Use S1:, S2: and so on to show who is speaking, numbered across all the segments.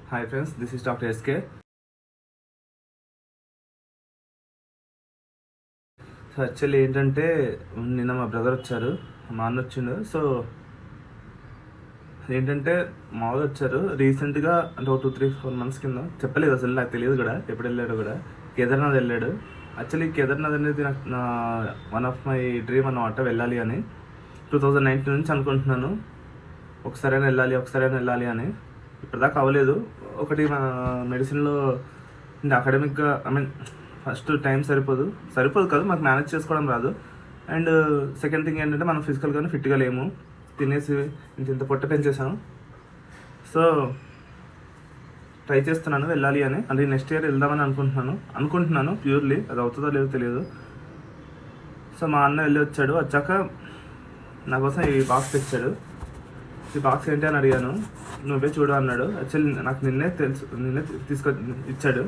S1: Hi friends, this is doctor SK. So actually ఏంటంటే నిన్న మా బ్రదర్ వచ్చారు, మా అన్న వచ్చిండు. సో ఏంటంటే మామూలు వచ్చారు రీసెంట్గా, అంటే ఒక 2-3-4 months కింద. చెప్పలేదు అసలు, నాకు తెలియదు కూడా ఎప్పుడు వెళ్ళాడు కూడా. కేదార్నాథ్ వెళ్ళాడు. యాక్చువల్లీ కేదార్నాథ్ అనేది నాకు వన్ ఆఫ్ మై డ్రీమ్ అన్నమాట, వెళ్ళాలి అని. 2019 నుంచి అనుకుంటున్నాను ఒకసారైనా వెళ్ళాలి అని. ఇప్పటిదాకా అవ్వలేదు. ఒకటి మన మెడిసిన్లో అంటే అకాడమిక్గా, ఫస్ట్ టైం సరిపోదు కాదు, మాకు మేనేజ్ చేసుకోవడం రాదు. అండ్ సెకండ్ థింగ్ ఏంటంటే మనం ఫిజికల్గానే ఫిట్గా లేము, తినేసి ఇంత పొట్ట పెంచేసాము. సో ట్రై చేస్తున్నాను వెళ్ళాలి అని. అంటే నెక్స్ట్ ఇయర్ వెళ్దామని అనుకుంటున్నాను ప్యూర్లీ. అది అవుతుందో లేదో తెలియదు. సో మా అన్న వెళ్ళి వచ్చాక నా కోసం ఈ బాక్స్ తెచ్చాడు. ఈ బాక్స్ ఏంటి అని అడిగాను. నువ్వే చూడు అన్నాడు. యాక్చువల్లీ నాకు నిన్నే ఇచ్చాడు,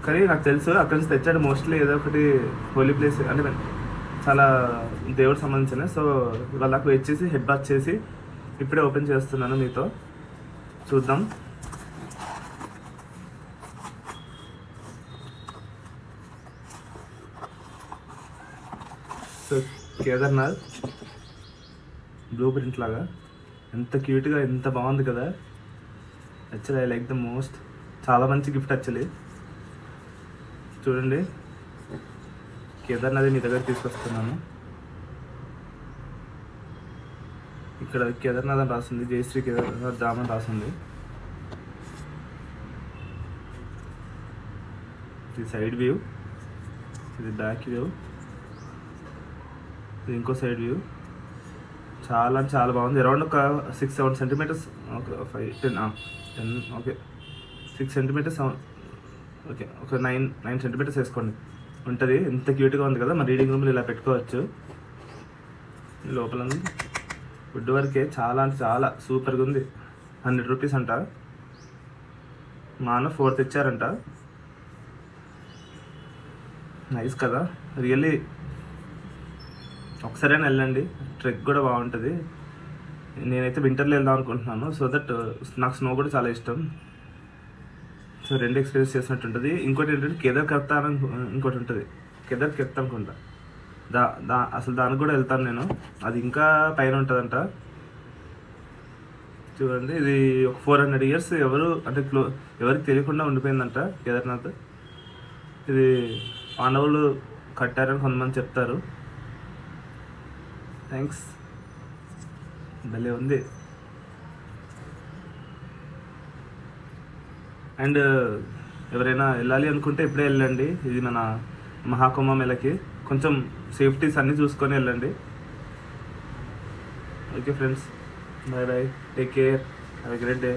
S1: కానీ నాకు తెలుసు అక్కడి నుంచి తెచ్చాడు. మోస్ట్లీ ఏదో ఒకటి హోలీ ప్లేస్ అంటే చాలా దేవుడు సంబంధించిన. సో వాళ్ళకు వెయిట్ చేసి హెడ్ బాత్ చేసి ఇప్పుడే ఓపెన్ చేస్తున్నాను, మీతో చూద్దాం. సో కేదార్నాథ్ బ్లూ ప్రింట్ లాగా ఎంత క్యూట్గా, ఎంత బాగుంది కదా. Actually I like the most. చాలా మంచి గిఫ్ట్ యాక్చువల్లీ. చూడండి, కేదార్నాథ్ మీ దగ్గర తీసుకొస్తున్నాను. ఇక్కడ కేదార్నాథ్ అని రాసింది, జయశ్రీ కేదార్నాథ్ ధామ్ అని రాసింది. ఇది సైడ్ వ్యూ, ఇది బ్యాక్ వ్యూ, ఇది ఇంకో సైడ్ వ్యూ. చాలా బాగుంది. అరౌండ్ ఒక 6-7 centimeters, ఒక 5-10 ఓకే 6 centimeters, ఓకే ఒక 9 centimeters వేసుకోండి ఉంటుంది. ఎంత క్యూట్గా ఉంది కదా. మన రీడింగ్ రూమ్లో ఇలా పెట్టుకోవచ్చు. లోపల వుడ్ వరకే చాలా సూపర్గా ఉంది. 100 rupees అంట. మా అన్న 4 తెచ్చారంట. నైస్ కదా, రియల్లీ ఒకసారైనా వెళ్ళండి. ట్రెక్ కూడా బాగుంటుంది. నేనైతే వింటర్లో వెళ్దాం అనుకుంటున్నాను. సో దట్ నాకు స్నో కూడా చాలా ఇష్టం. సో 2 ఎక్స్పీరియన్స్ చేసినట్టు ఉంటుంది. ఇంకోటి ఏంటంటే కేదార్ కర్తా అని ఇంకోటి ఉంటుంది, కేదార్ కెత్త అనుకుంటా. అసలు దానికి కూడా వెళ్తాను నేను. అది ఇంకా పైన ఉంటుందంట. చూడండి, ఇది ఒక 400 years ఎవరికి తెలియకుండా ఉండిపోయిందంట కేదార్నాథ్. ఇది పాండవులు కట్టారని కొంతమంది చెప్తారు. థ్యాంక్స్, భలే ఉంది. అండ్ ఎవరైనా వెళ్ళాలి అనుకుంటే ఇప్పుడే వెళ్ళండి. ఇది మన మహాకుంభమేళకి. కొంచెం సేఫ్టీస్ అన్నీ చూసుకొని వెళ్ళండి. Okay friends, bye, take care, have a great day.